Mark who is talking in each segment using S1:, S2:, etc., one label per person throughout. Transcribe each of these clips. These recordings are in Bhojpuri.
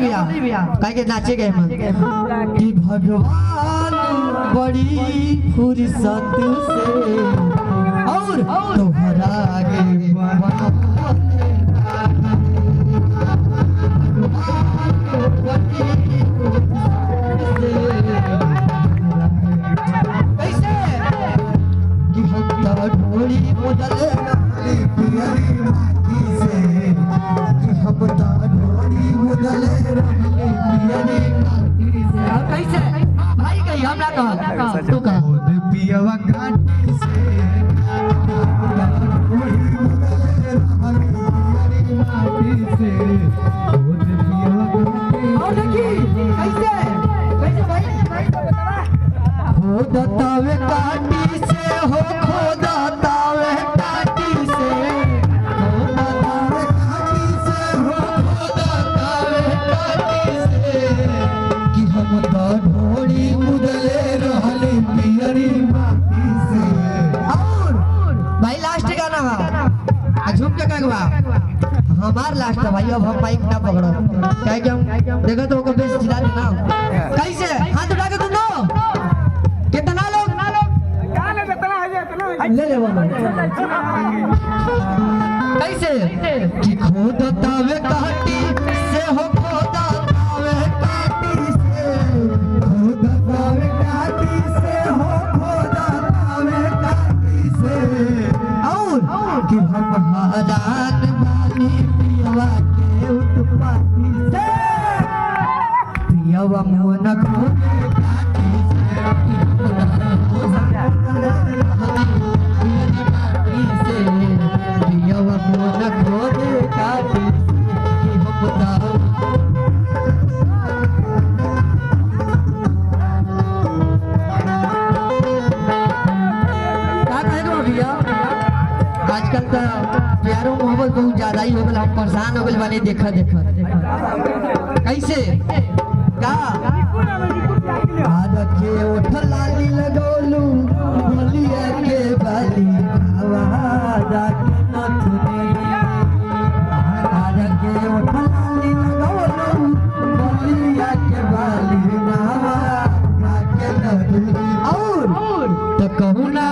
S1: भैया काहे के नाचे गए मन कि भगवान बड़ी फुर्सत से और तोहरा आगे कैसे कि हम ढोली बदल कैसे भाई कही हमरा कह तू कह पियवा काटी से और देखी कैसे कैसे भाई हो दतावे काटी से हो खोदा तावे काटी से ढोली मुदले रहले पियरी माटी से और भाई लास्ट गाना झूम के कहवा हमार लास्ट है भाई अब हम माइक ना पकड़ो क्या क्या देखो तो ओकर बेस जिला ना कैसे हाथ उठा के तुम लो कितना लोग क्या ले कितना है ले ले वो कैसे कि खोद तावे काटी से हो खोदा तावे काटी से खोद तावे काटी से हो खोदा तावे काटी से और कि हम हादान वाली पियवा के उत्पाती से पियवा मोन खोद काटी से पियवा मोन खोद काटी आजकल तो प्यारो मोहब्बत बहुत ज्यादा ही हो गल हम परेशान हो गल बने देखा देखा कैसे का आज के उठ लाली लगोलू बलिया के बाली आवाज के नथुनी आज के उठ लाली लगोलू बलिया के बाली आवाज के नथुनी और तो कहूं ना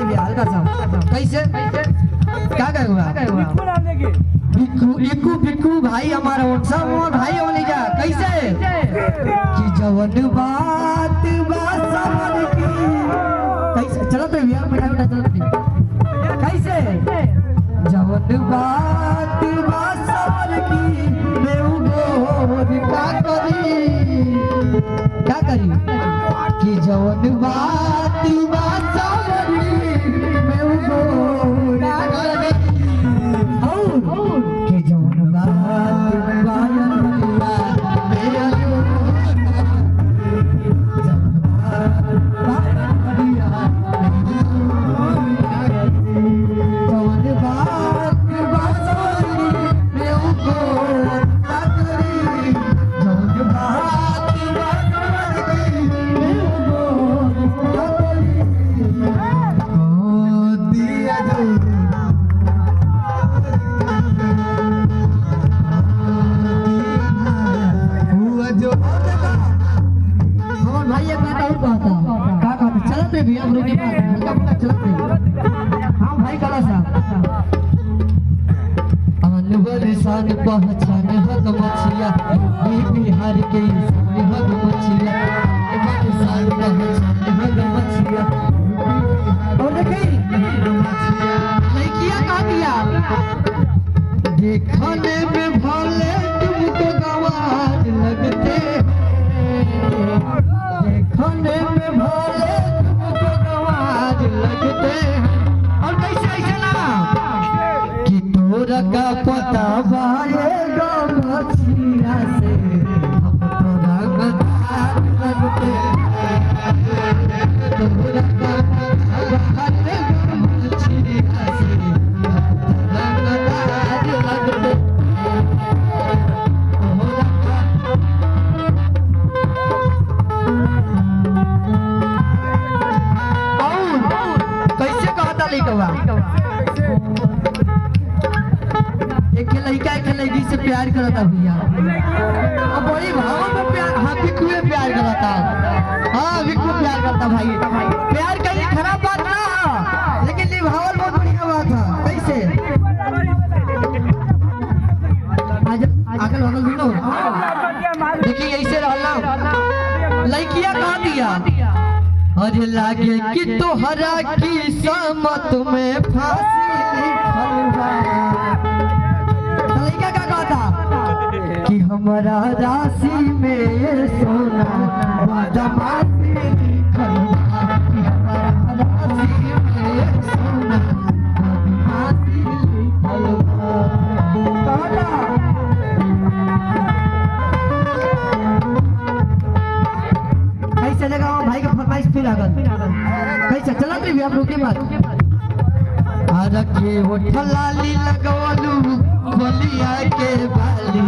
S1: कैसे क्या कहूँगा बिक्कू बिक्कू भाई हमारा सब भाई होने जा कैसे कि जवन बात समझ की कैसे चलो तो भैया बेटा बेटा चलो कैसे जवन बात समझ की मैं क्या करी कि जवन बात पहचान हक मछिया बिहार के हक मछिया पहचान हक मछिया और देखिए लड़कियां कह दिया देखने में भले तुमको गवार लगते देखने में भले तुमको गवार लगते और कैसे ऐसे ना कि तोरा का पता बाएगा मछिया से हम तोरा गदार लगते तोरा का पता बाएगा मछिया से हम तोरा गदार एक लड़का एक लड़की से प्यार करता भैया, और बड़ी भाव में प्यार। हाँ विक्कू प्यार करता, हाँ विक्कू प्यार करता भाई। प्यार कहीं खराब बात ना है, लेकिन निभावल बहुत बढ़िया बात है। कैसे आगल बगल भी नो देखिए ऐसे रहना। लड़किया कहा दिया, अरे लागे कि तोहरा की समत में फांसी लिखल बा। लड़का का कहता कि हमारा राशि में सोना बदमाशी लिखल बा, कि हमारा राशि में सोना बदमाशी लिखल बा। कैसे लगा भाई का फरमाइश फिर आ गल कैसे चला भी आप रुके मत। अरे के होठ लाली लगवलू बलिया के बाली